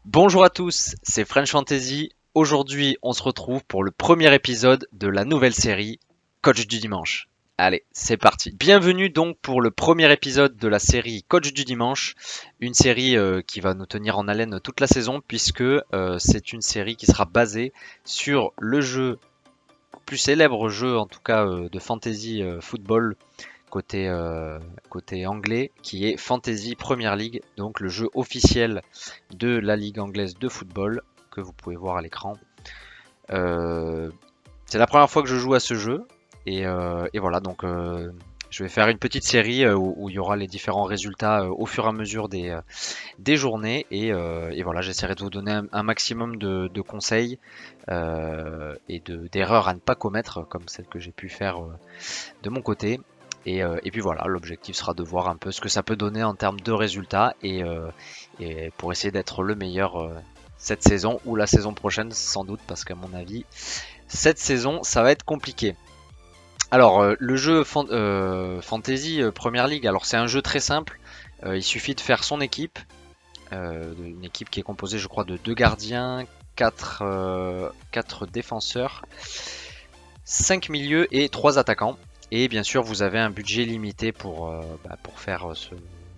Bonjour à tous, c'est French Fantasy. Aujourd'hui, on se retrouve pour le premier épisode de la nouvelle série Coach du dimanche. Allez, c'est parti. Bienvenue donc pour le premier épisode de la série Coach du dimanche, une série qui va nous tenir en haleine toute la saison puisque c'est une série qui sera basée sur le jeu, plus célèbre jeu en tout cas de fantasy football côté anglais, qui est Fantasy Premier League, donc le jeu officiel de la Ligue anglaise de football, que vous pouvez voir à l'écran. C'est la première fois que je joue à ce jeu, et voilà, donc je vais faire une petite série où il y aura les différents résultats au fur et à mesure des journées, et voilà, j'essaierai de vous donner un maximum de conseils et d'erreurs à ne pas commettre, comme celle que j'ai pu faire de mon côté. Et puis voilà, l'objectif sera de voir un peu ce que ça peut donner en termes de résultats et pour essayer d'être le meilleur cette saison ou la saison prochaine sans doute, parce qu'à mon avis cette saison ça va être compliqué. Alors le jeu Fantasy Premier League, alors c'est un jeu très simple, il suffit de faire son équipe, une équipe qui est composée je crois de 2 gardiens, 4 défenseurs, 5 milieux et 3 attaquants. Et bien sûr, vous avez un budget limité pour faire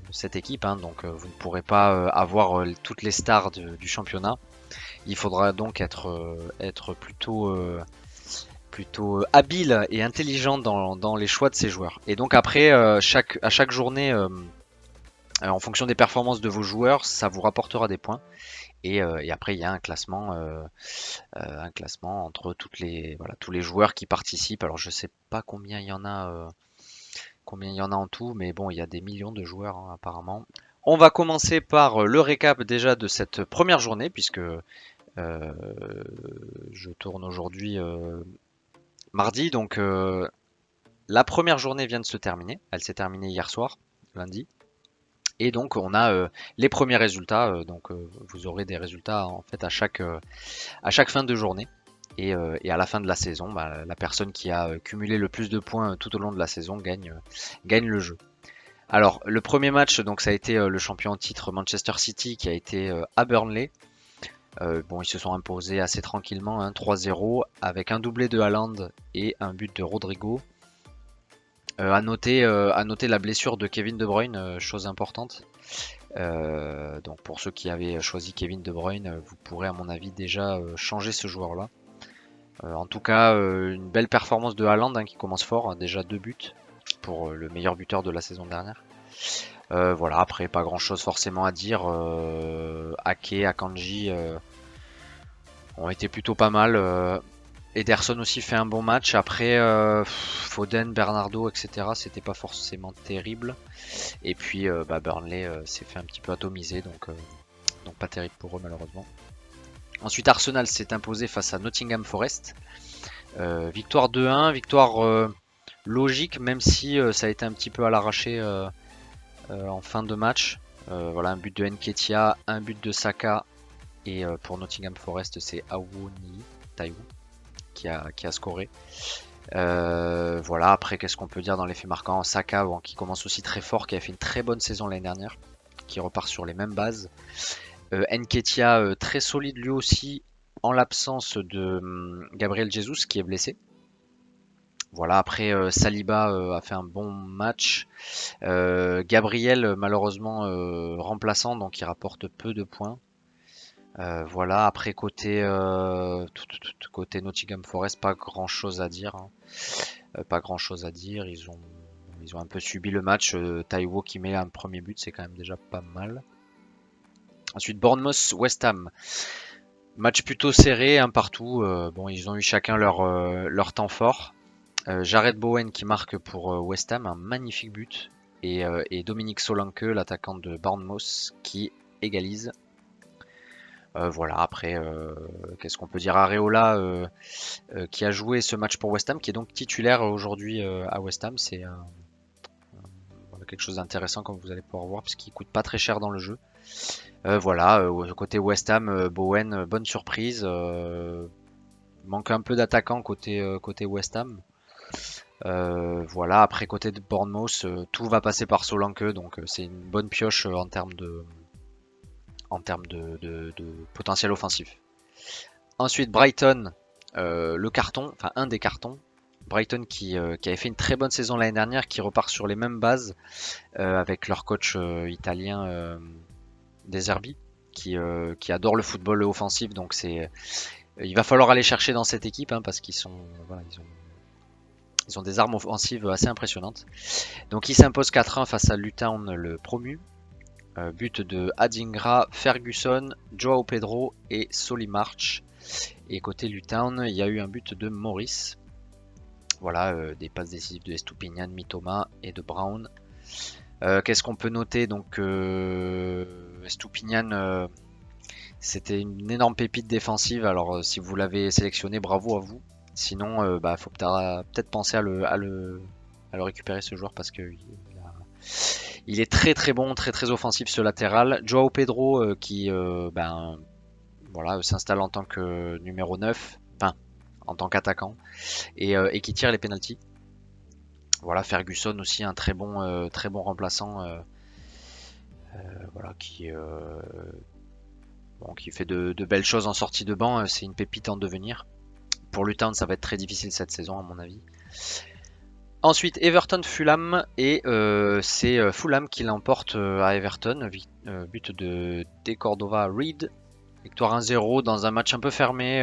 cette équipe, hein. Donc vous ne pourrez pas avoir toutes les stars du championnat. Il faudra donc être plutôt habile et intelligent dans les choix de ces joueurs. Et donc après, à chaque journée, en fonction des performances de vos joueurs, ça vous rapportera des points. Et après, il y a un classement entre tous les joueurs qui participent. Alors, je sais pas combien il y en a en tout, mais bon, il y a des millions de joueurs hein, apparemment. On va commencer par le récap déjà de cette première journée, puisque je tourne aujourd'hui mardi. Donc, la première journée vient de se terminer. Elle s'est terminée hier soir, lundi. Et donc, on a les premiers résultats. Donc, vous aurez des résultats en fait à chaque fin de journée. Et à la fin de la saison, la personne qui a cumulé le plus de points tout au long de la saison gagne le jeu. Alors, le premier match, donc ça a été le champion en titre Manchester City qui a été à Burnley. Bon, ils se sont imposés assez tranquillement, hein, 3-0, avec un doublé de Haaland et un but de Rodrigo. À noter la blessure de Kevin De Bruyne, chose importante. Donc pour ceux qui avaient choisi Kevin De Bruyne, vous pourrez à mon avis déjà changer ce joueur-là. En tout cas, une belle performance de Haaland hein, qui commence fort, hein, déjà 2 buts pour le meilleur buteur de la saison dernière. Voilà, après pas grand chose forcément à dire. Ake, Akanji ont été plutôt pas mal. Ederson aussi fait un bon match. Après, Foden, Bernardo, etc. C'était pas forcément terrible. Et puis Burnley s'est fait un petit peu atomiser, donc pas terrible pour eux malheureusement. Ensuite, Arsenal s'est imposé face à Nottingham Forest. Victoire 2-1, victoire logique, même si ça a été un petit peu à l'arraché en fin de match. Voilà, un but de Nketiah, un but de Saka, et pour Nottingham Forest, c'est Awoniyi Taiwo qui a scoré. Voilà, après, qu'est-ce qu'on peut dire dans les faits marquants? Saka, bon, qui commence aussi très fort, qui a fait une très bonne saison l'année dernière, qui repart sur les mêmes bases. Nketiah, très solide lui aussi, en l'absence de Gabriel Jesus qui est blessé. Voilà, après Saliba a fait un bon match. Gabriel malheureusement remplaçant, donc il rapporte peu de points. Voilà, après côté Nottingham Forest, pas grand chose à dire, hein. Pas grand chose à dire. Ils ont un peu subi le match. Taiwo qui met un premier but, c'est quand même déjà pas mal. Ensuite, Bournemouth West Ham. Match plutôt serré, un partout. Bon, ils ont eu chacun leur temps fort. Jared Bowen qui marque pour West Ham, un magnifique but. Et Dominique Solanke, l'attaquant de Bournemouth, qui égalise. Voilà, après, qu'est-ce qu'on peut dire? Areola qui a joué ce match pour West Ham, qui est donc titulaire aujourd'hui à West Ham. C'est voilà, quelque chose d'intéressant comme vous allez pouvoir voir, parce qu'il coûte pas très cher dans le jeu. Voilà, côté West Ham, Bowen, bonne surprise. Manque un peu d'attaquant côté West Ham. Voilà, après côté de Bournemouth, tout va passer par Solanke, donc c'est une bonne pioche en termes de potentiel offensif. Ensuite, Brighton, le carton, enfin un des cartons. Brighton qui avait fait une très bonne saison l'année dernière, qui repart sur les mêmes bases avec leur coach italien De Zerbi, qui adore le football offensif. Donc il va falloir aller chercher dans cette équipe parce qu'ils sont, voilà, ils ont des armes offensives assez impressionnantes. Donc il s'impose 4-1 face à Luton, le promu. But de Adingra, Ferguson, Joao Pedro et Solly March. Et côté Luton, il y a eu un but de Morris. Voilà, des passes décisives de Estupiñán, Mitoma et de Brown. Qu'est-ce qu'on peut noter? Donc Estupiñán, c'était une énorme pépite défensive. Alors si vous l'avez sélectionné, bravo à vous. Sinon, faut peut-être penser à le récupérer, ce joueur, parce que il est très très bon, très très offensif, ce latéral. Joao Pedro qui voilà, s'installe en tant que numéro 9, enfin en tant qu'attaquant, et qui tire les pénaltys. Voilà, Ferguson aussi, un très bon remplaçant, voilà, qui fait de belles choses en sortie de banc. C'est une pépite en devenir. Pour Luton, ça va être très difficile cette saison à mon avis. Ensuite, Everton-Fulham, et c'est Fulham qui l'emporte à Everton, but de De Cordova-Reid. Victoire 1-0 dans un match un peu fermé.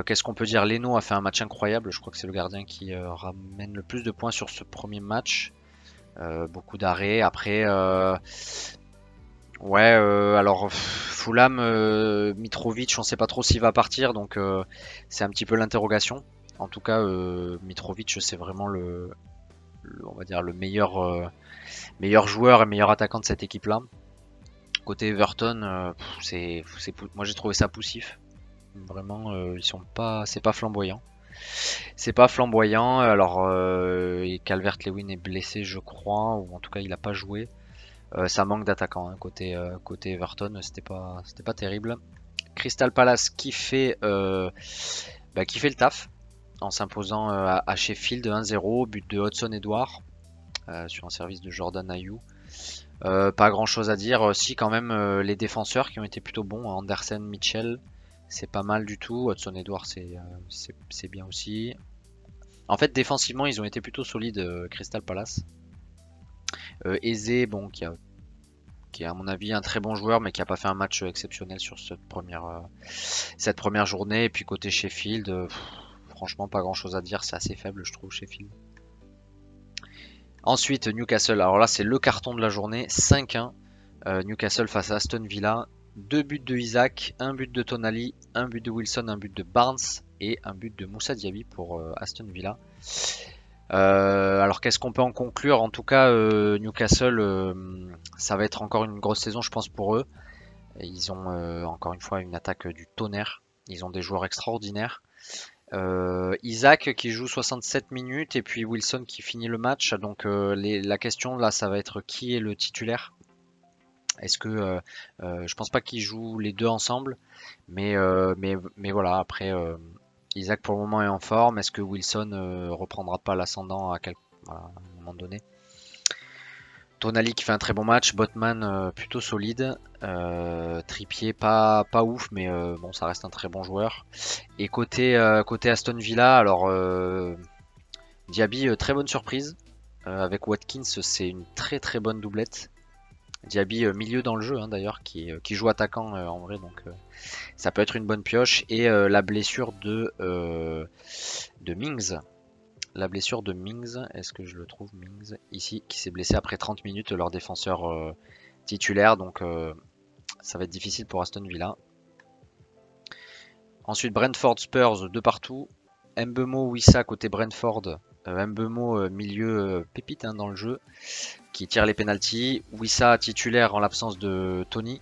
Qu'est-ce qu'on peut dire? Leno a fait un match incroyable. Je crois que c'est le gardien qui ramène le plus de points sur ce premier match. Beaucoup d'arrêts. Après, ouais, alors Fulham, Mitrovic, on sait pas trop s'il va partir, donc c'est un petit peu l'interrogation. En tout cas, Mitrovic, c'est vraiment on va dire le meilleur joueur et meilleur attaquant de cette équipe-là. Côté Everton, moi j'ai trouvé ça poussif. Vraiment, c'est pas flamboyant. C'est pas flamboyant. Alors, Calvert-Lewin est blessé, je crois, ou en tout cas il a pas joué. Ça manque d'attaquants côté Everton, c'était pas terrible. Crystal Palace qui fait le taf en s'imposant à Sheffield 1-0, but de Hudson Edouard sur un service de Jordan Ayew. Pas grand chose à dire. Si, quand même, les défenseurs qui ont été plutôt bons, Andersen, Mitchell, c'est pas mal du tout. Hudson Edouard, c'est bien aussi. En fait, défensivement, ils ont été plutôt solides, Crystal Palace. Eze, bon, qui est à mon avis un très bon joueur, mais qui a pas fait un match exceptionnel sur cette première journée. Et puis côté Sheffield, franchement pas grand chose à dire, c'est assez faible je trouve Sheffield. Ensuite Newcastle, alors là c'est le carton de la journée, 5-1. Newcastle face à Aston Villa, 2 buts de Isaac, 1 but de Tonali, 1 but de Wilson, 1 but de Barnes et un but de Moussa Diaby pour Aston Villa. Alors qu'est-ce qu'on peut en conclure? En tout cas, Newcastle, ça va être encore une grosse saison, je pense, pour eux. Et ils ont encore une fois une attaque du tonnerre. Ils ont des joueurs extraordinaires. Isaac qui joue 67 minutes et puis Wilson qui finit le match. Donc la question là, ça va être qui est le titulaire. Est-ce que je pense pas qu'ils jouent les deux ensemble, mais voilà. Après, Isaac pour le moment est en forme. Est-ce que Wilson reprendra pas l'ascendant voilà, à un moment donné? Tonali qui fait un très bon match, Botman plutôt solide, Trippier pas ouf, mais bon, ça reste un très bon joueur. Et côté Aston Villa, alors Diaby, très bonne surprise avec Watkins, c'est une très très bonne doublette. Diaby milieu dans le jeu d'ailleurs, qui joue attaquant en vrai, donc ça peut être une bonne pioche. Et la blessure de Mings. La blessure de Mings, est-ce que je le trouve, Mings, ici, qui s'est blessé après 30 minutes, leur défenseur titulaire, donc ça va être difficile pour Aston Villa. Ensuite, Brentford Spurs, de partout. Mbeumo Wissa côté Brentford. Mbeumo milieu pépite dans le jeu, qui tire les pénaltys. Wissa titulaire en l'absence de Tony.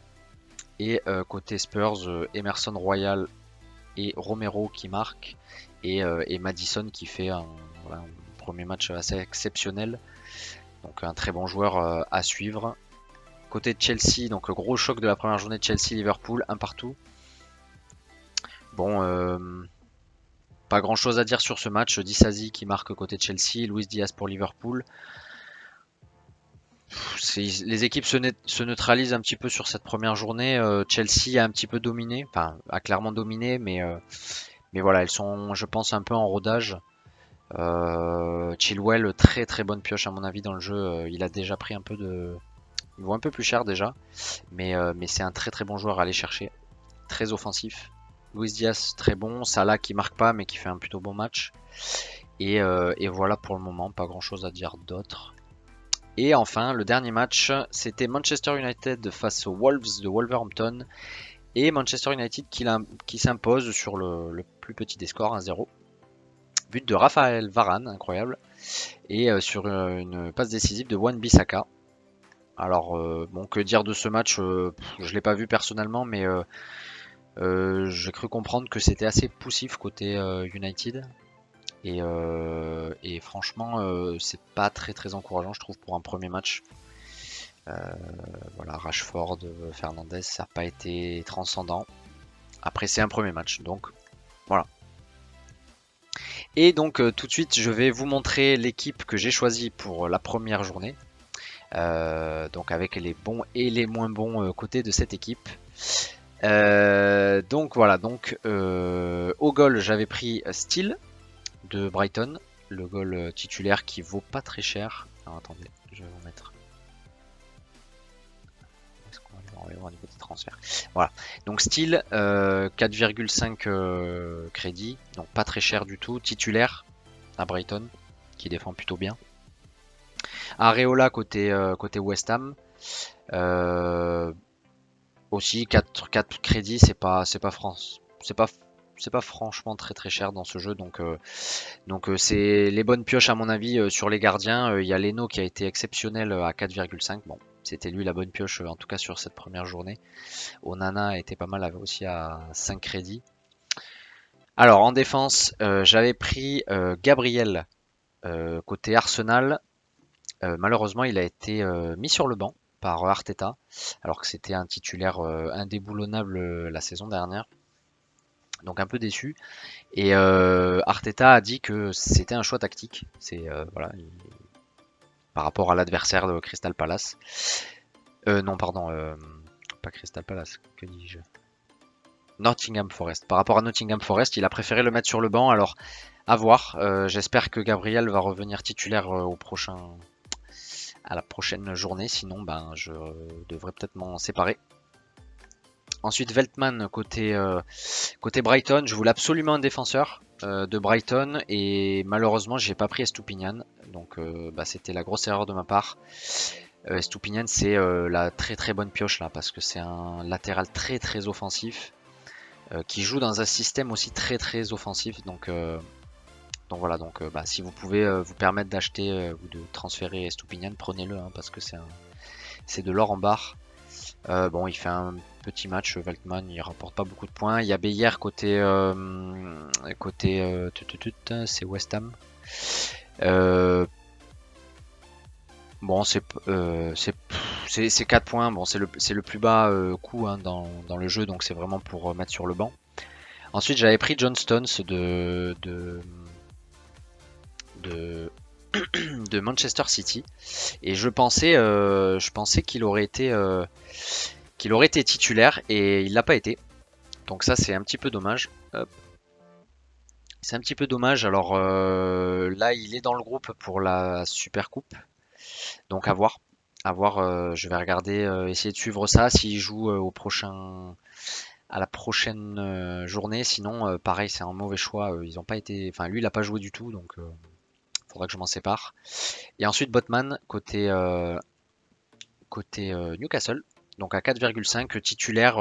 Et côté Spurs, Emerson Royal et Romero qui marquent. Et Madison qui fait un premier match assez exceptionnel. Donc un très bon joueur à suivre. Côté de Chelsea, donc gros choc de la première journée de Chelsea-Liverpool, un partout. Bon, pas grand chose à dire sur ce match. Disasi qui marque côté de Chelsea, Luis Diaz pour Liverpool. Les équipes se neutralisent un petit peu sur cette première journée. Chelsea a un petit peu dominé, enfin a clairement dominé, mais voilà, elles sont, je pense, un peu en rodage. Chilwell, très très bonne pioche à mon avis dans le jeu. Il a déjà pris un peu de, il vaut un peu plus cher déjà, mais c'est un très très bon joueur à aller chercher, très offensif. Luis Diaz très bon, Salah qui marque pas mais qui fait un plutôt bon match. Et voilà pour le moment, pas grand chose à dire d'autre. Et enfin, le dernier match, c'était Manchester United face aux Wolves de Wolverhampton. Et Manchester United qui s'impose sur le plus petit des scores, 1-0. But de Raphaël Varane, incroyable. Et sur une passe décisive de Wan-Bissaka. Alors, bon, que dire de ce match, je l'ai pas vu personnellement, mais j'ai cru comprendre que c'était assez poussif côté United. Et franchement, c'est pas très très encourageant, je trouve, pour un premier match. Voilà, Rashford, Fernandes, ça n'a pas été transcendant. Après, c'est un premier match, donc voilà. Et donc, tout de suite, je vais vous montrer l'équipe que j'ai choisie pour la première journée. Donc, avec les bons et les moins bons côtés de cette équipe. Donc voilà, donc au goal, j'avais pris Steele de Brighton, le goal titulaire qui vaut pas très cher. Alors attendez, je vais vous mettre. Est-ce qu'on va voir au niveau des transferts. Voilà, donc Steele, 4,5 crédits, donc pas très cher du tout. Titulaire à Brighton, qui défend plutôt bien. Areola côté West Ham. Aussi 4 crédits, c'est pas France, c'est pas franchement très très cher dans ce jeu, donc c'est les bonnes pioches à mon avis sur les gardiens. Il y a Leno qui a été exceptionnel à 4,5. Bon, c'était lui la bonne pioche en tout cas sur cette première journée. Onana était pas mal aussi à 5 crédits. Alors en défense, j'avais pris Gabriel côté Arsenal. Malheureusement, il a été mis sur le banc par Arteta, alors que c'était un titulaire indéboulonnable la saison dernière. Donc un peu déçu. Et Arteta a dit que c'était un choix tactique. C'est voilà, par rapport à l'adversaire de Crystal Palace. Non, pardon, pas Crystal Palace. Que dis-je? Nottingham Forest. Par rapport à Nottingham Forest, il a préféré le mettre sur le banc. Alors, à voir. J'espère que Gabriel va revenir titulaire à la prochaine journée. Sinon, ben, je devrais peut-être m'en séparer. Ensuite, Veltman côté Brighton. Je voulais absolument un défenseur de Brighton et malheureusement, j'ai pas pris Estoupignan. Donc, bah, c'était la grosse erreur de ma part. Estoupignan, c'est la très très bonne pioche là parce que c'est un latéral très très offensif qui joue dans un système aussi très très offensif. Donc voilà, donc bah, si vous pouvez vous permettre d'acheter ou de transférer Estoupignan, prenez-le hein, parce que c'est de l'or en barre. Bon, il fait un petit match, Veltman, il rapporte pas beaucoup de points. Il y a Beyer côté c'est West Ham. Bon, c'est 4 points. Bon, c'est le plus bas coût hein, dans le jeu, donc c'est vraiment pour mettre sur le banc. Ensuite, j'avais pris John Stones de Manchester City et je pensais qu'il aurait été titulaire et il l'a pas été. Donc ça c'est un petit peu dommage. C'est un petit peu dommage. Alors là il est dans le groupe pour la Super Coupe. Donc à voir. Je vais regarder, essayer de suivre ça s'il joue à la prochaine journée. Sinon pareil c'est un mauvais choix. Ils ont pas été. Enfin lui il a pas joué du tout donc faudra que je m'en sépare. Et ensuite Botman côté Newcastle. Donc à 4,5 titulaire,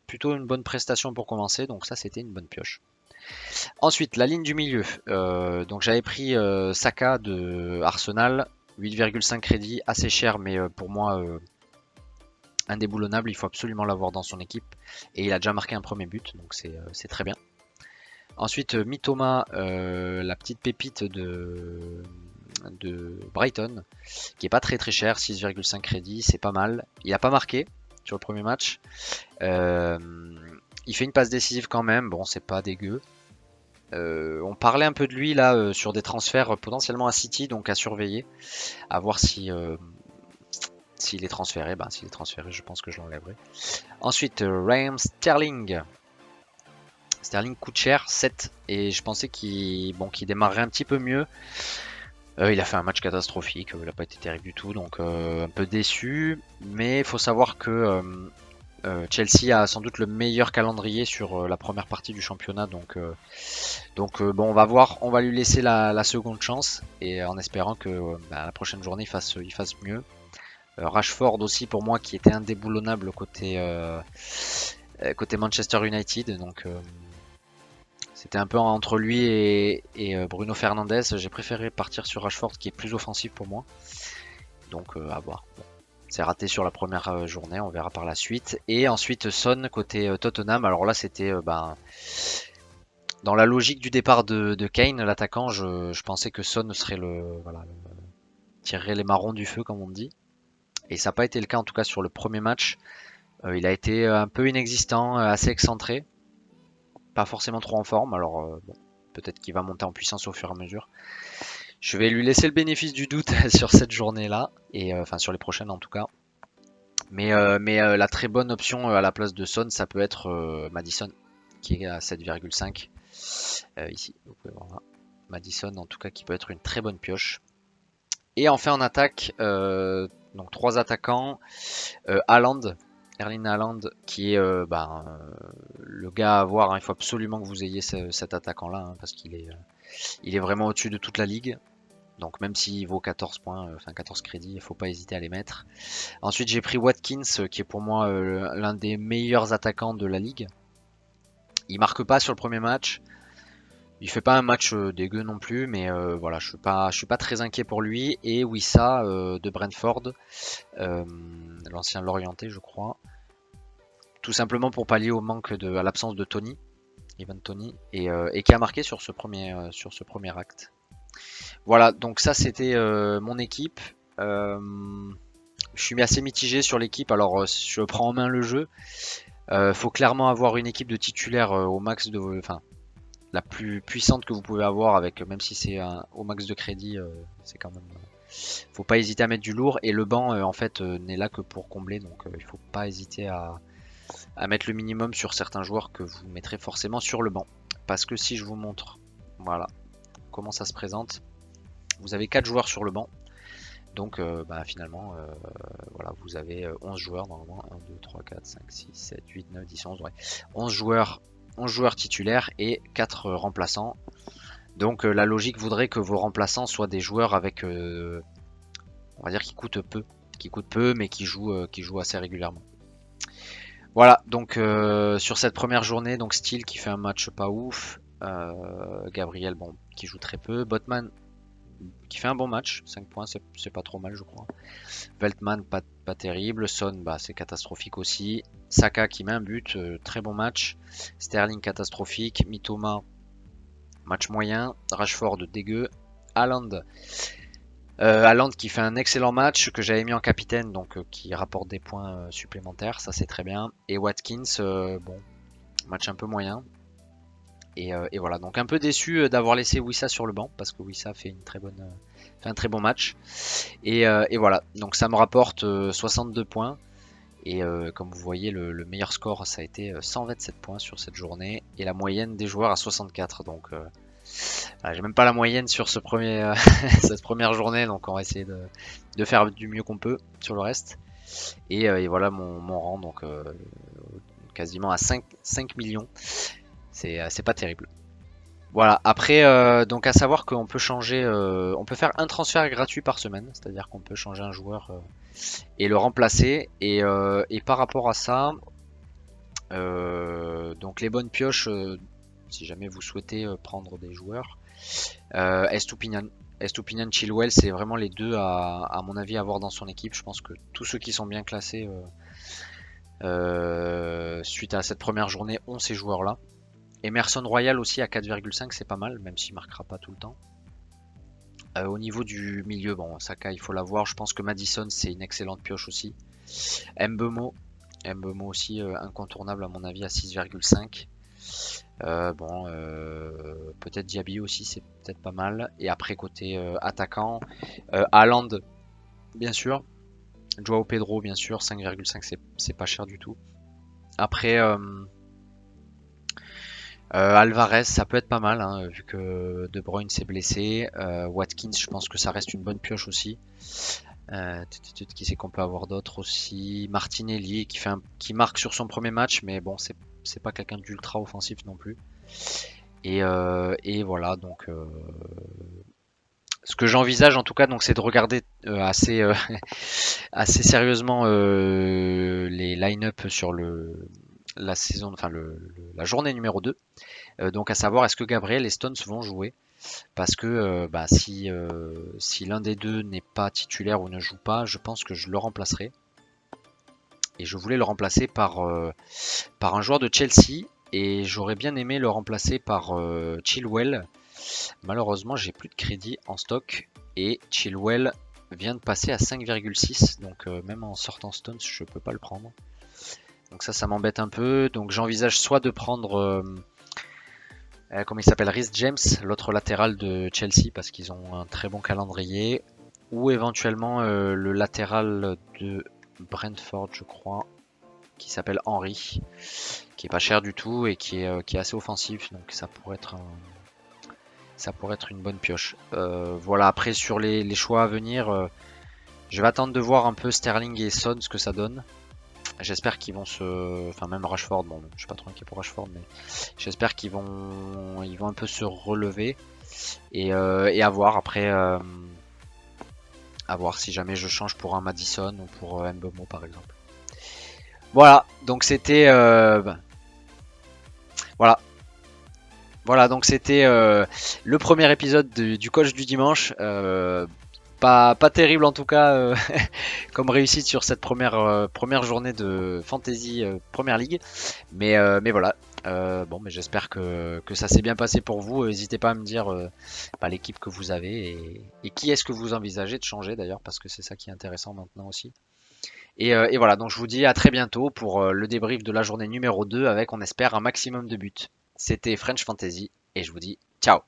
plutôt une bonne prestation pour commencer. Donc ça c'était une bonne pioche. Ensuite la ligne du milieu. Donc j'avais pris Saka de Arsenal. 8,5 crédits, assez cher, mais pour moi indéboulonnable. Il faut absolument l'avoir dans son équipe. Et il a déjà marqué un premier but, donc c'est très bien. Ensuite, Mitoma, la petite pépite de Brighton, qui est pas très très cher, 6,5 crédits, c'est pas mal. Il a pas marqué sur le premier match. Il fait une passe décisive quand même, bon, c'est pas dégueu. On parlait un peu de lui là sur des transferts potentiellement à City, donc à surveiller, à voir si S'il est transféré, s'il est transféré, je pense que je l'enlèverai. Ensuite, Raheem Sterling. Sterling coûte cher, 7. Et je pensais qu'il démarrerait un petit peu mieux. Il a fait un match catastrophique, il n'a pas été terrible du tout, donc un peu déçu. Mais il faut savoir que Chelsea a sans doute le meilleur calendrier sur la première partie du championnat, donc bon, on va voir, on va lui laisser la seconde chance et en espérant que la prochaine journée il fasse mieux. Rashford aussi pour moi qui était indéboulonnable côté Manchester United, donc c'était un peu entre lui et Bruno Fernandes. J'ai préféré partir sur Rashford qui est plus offensif pour moi, donc à voir. Bon. C'est raté sur la première journée, on verra par la suite. Et ensuite Son côté Tottenham. Alors là c'était dans la logique du départ de Kane, l'attaquant, je pensais que Son serait tirerait les marrons du feu comme on dit. Et ça n'a pas été le cas en tout cas sur le premier match. Il a été un peu inexistant, assez excentré. Pas forcément trop en forme, alors bon, peut-être qu'il va monter en puissance au fur et à mesure. Je vais lui laisser le bénéfice du doute sur cette journée-là, et enfin sur les prochaines en tout cas. Mais la très bonne option à la place de Son, ça peut être Maddison, qui est à 7,5. Ici, vous pouvez voir là. Maddison en tout cas qui peut être une très bonne pioche. Et enfin en attaque, donc 3 attaquants. Haaland, Erling Haaland qui est le gars à avoir, hein. Il faut absolument que vous ayez cet attaquant là, hein, parce qu'il est vraiment au-dessus de toute la ligue. Donc même s'il vaut 14 points, enfin 14 crédits, il faut pas hésiter à les mettre. Ensuite j'ai pris Watkins qui est pour moi l'un des meilleurs attaquants de la ligue. Il marque pas sur le premier match. Il fait pas un match dégueu non plus, mais voilà, je suis pas très inquiet pour lui. Et Wissa de Brentford, l'ancien Lorientais je crois, tout simplement pour pallier au manque à l'absence de Tony, Ivan Tony, et qui a marqué sur ce premier acte. Voilà, donc ça c'était mon équipe. Je suis assez mitigé sur l'équipe, alors je prends en main le jeu. Faut clairement avoir une équipe de titulaires au max enfin la plus puissante que vous pouvez avoir, avec même si c'est au max de crédit, c'est quand même. Faut pas hésiter à mettre du lourd, et le banc en fait n'est là que pour combler, donc il faut pas hésiter à mettre le minimum sur certains joueurs que vous mettrez forcément sur le banc. Parce que si je vous montre, voilà, comment ça se présente, vous avez 4 joueurs sur le banc. Donc finalement, voilà, vous avez 11 joueurs normalement, 1, 2, 3, 4, 5, 6, 7, 8, 9, 10, 11, ouais. 11 joueurs titulaires et 4 remplaçants. Donc la logique voudrait que vos remplaçants soient des joueurs avec, on va dire, qui coûtent peu, mais qui jouent assez régulièrement. Voilà, donc sur cette première journée, donc Steele qui fait un match pas ouf, Gabriel bon qui joue très peu, Botman qui fait un bon match, 5 points, c'est pas trop mal je crois. Veltman pas terrible, Son c'est catastrophique aussi, Saka qui met un but, très bon match, Sterling catastrophique, Mitoma match moyen, Rashford dégueu, Haaland qui fait un excellent match que j'avais mis en capitaine, donc qui rapporte des points supplémentaires, ça c'est très bien. Et Watkins, bon, match un peu moyen. Et voilà, donc un peu déçu d'avoir laissé Wissa sur le banc, parce que Wissa fait un très bon match. Et voilà, donc ça me rapporte 62 points. Et comme vous voyez, le meilleur score, ça a été 127 points sur cette journée. Et la moyenne des joueurs à 64, donc j'ai même pas la moyenne sur cette première journée, donc on va essayer de faire du mieux qu'on peut sur le reste. Et voilà mon rang, donc quasiment à 5 millions. C'est pas terrible. Voilà, après, donc à savoir qu'on peut changer, on peut faire un transfert gratuit par semaine, c'est-à-dire qu'on peut changer un joueur et le remplacer. Et par rapport à ça, donc les bonnes pioches, si jamais vous souhaitez prendre des joueurs, Estupinian, Chilwell, c'est vraiment les deux à mon avis à avoir dans son équipe. Je pense que tous ceux qui sont bien classés suite à cette première journée ont ces joueurs-là. Emerson Royal aussi à 4,5, c'est pas mal, même s'il marquera pas tout le temps. Au niveau du milieu, bon, Saka, il faut l'avoir. Je pense que Maddison, c'est une excellente pioche aussi. Mbeumo aussi incontournable à mon avis à 6,5. Peut-être Diaby aussi, c'est peut-être pas mal. Et après côté attaquant, Haaland, bien sûr. Joao Pedro, bien sûr, 5,5, c'est pas cher du tout. Après, Alvarez, ça peut être pas mal, hein, vu que De Bruyne s'est blessé. Watkins, je pense que ça reste une bonne pioche aussi. Qui c'est qu'on peut avoir d'autres aussi? Martinelli, qui marque sur son premier match, mais bon, c'est pas quelqu'un d'ultra offensif non plus. Et voilà, donc ce que j'envisage en tout cas, donc c'est de regarder assez sérieusement les line-up sur la saison, enfin la journée numéro 2. Donc à savoir, est-ce que Gabriel et Stones vont jouer? Parce que bah, si l'un des deux n'est pas titulaire ou ne joue pas, je pense que je le remplacerai. Et je voulais le remplacer par un joueur de Chelsea. Et j'aurais bien aimé le remplacer par Chilwell. Malheureusement, j'ai plus de crédit en stock. Et Chilwell vient de passer à 5,6. Donc même en sortant Stones, je peux pas le prendre. Donc ça m'embête un peu. Donc j'envisage soit de prendre... comment il s'appelle, Reece James, l'autre latéral de Chelsea, parce qu'ils ont un très bon calendrier, ou éventuellement le latéral de Brentford, je crois, qui s'appelle Henry, qui est pas cher du tout et qui est assez offensif, donc ça pourrait être une bonne pioche. Voilà, après sur les choix à venir, je vais attendre de voir un peu Sterling et Son ce que ça donne. J'espère qu'ils vont enfin même Rashford, bon, je suis pas trop inquiet pour Rashford, mais j'espère ils vont un peu se relever et à voir après, à voir si jamais je change pour un Madison ou pour Mbomo par exemple. Voilà, donc c'était voilà. Voilà, donc c'était le premier épisode du coach du dimanche. Pas terrible en tout cas comme réussite sur cette première journée de Fantasy Première Ligue. Mais voilà. Bon, mais j'espère que ça s'est bien passé pour vous. N'hésitez pas à me dire l'équipe que vous avez et qui est-ce que vous envisagez de changer d'ailleurs, parce que c'est ça qui est intéressant maintenant aussi. Et voilà, donc je vous dis à très bientôt pour le débrief de la journée numéro 2 avec, on espère, un maximum de buts. C'était French Fantasy et je vous dis ciao.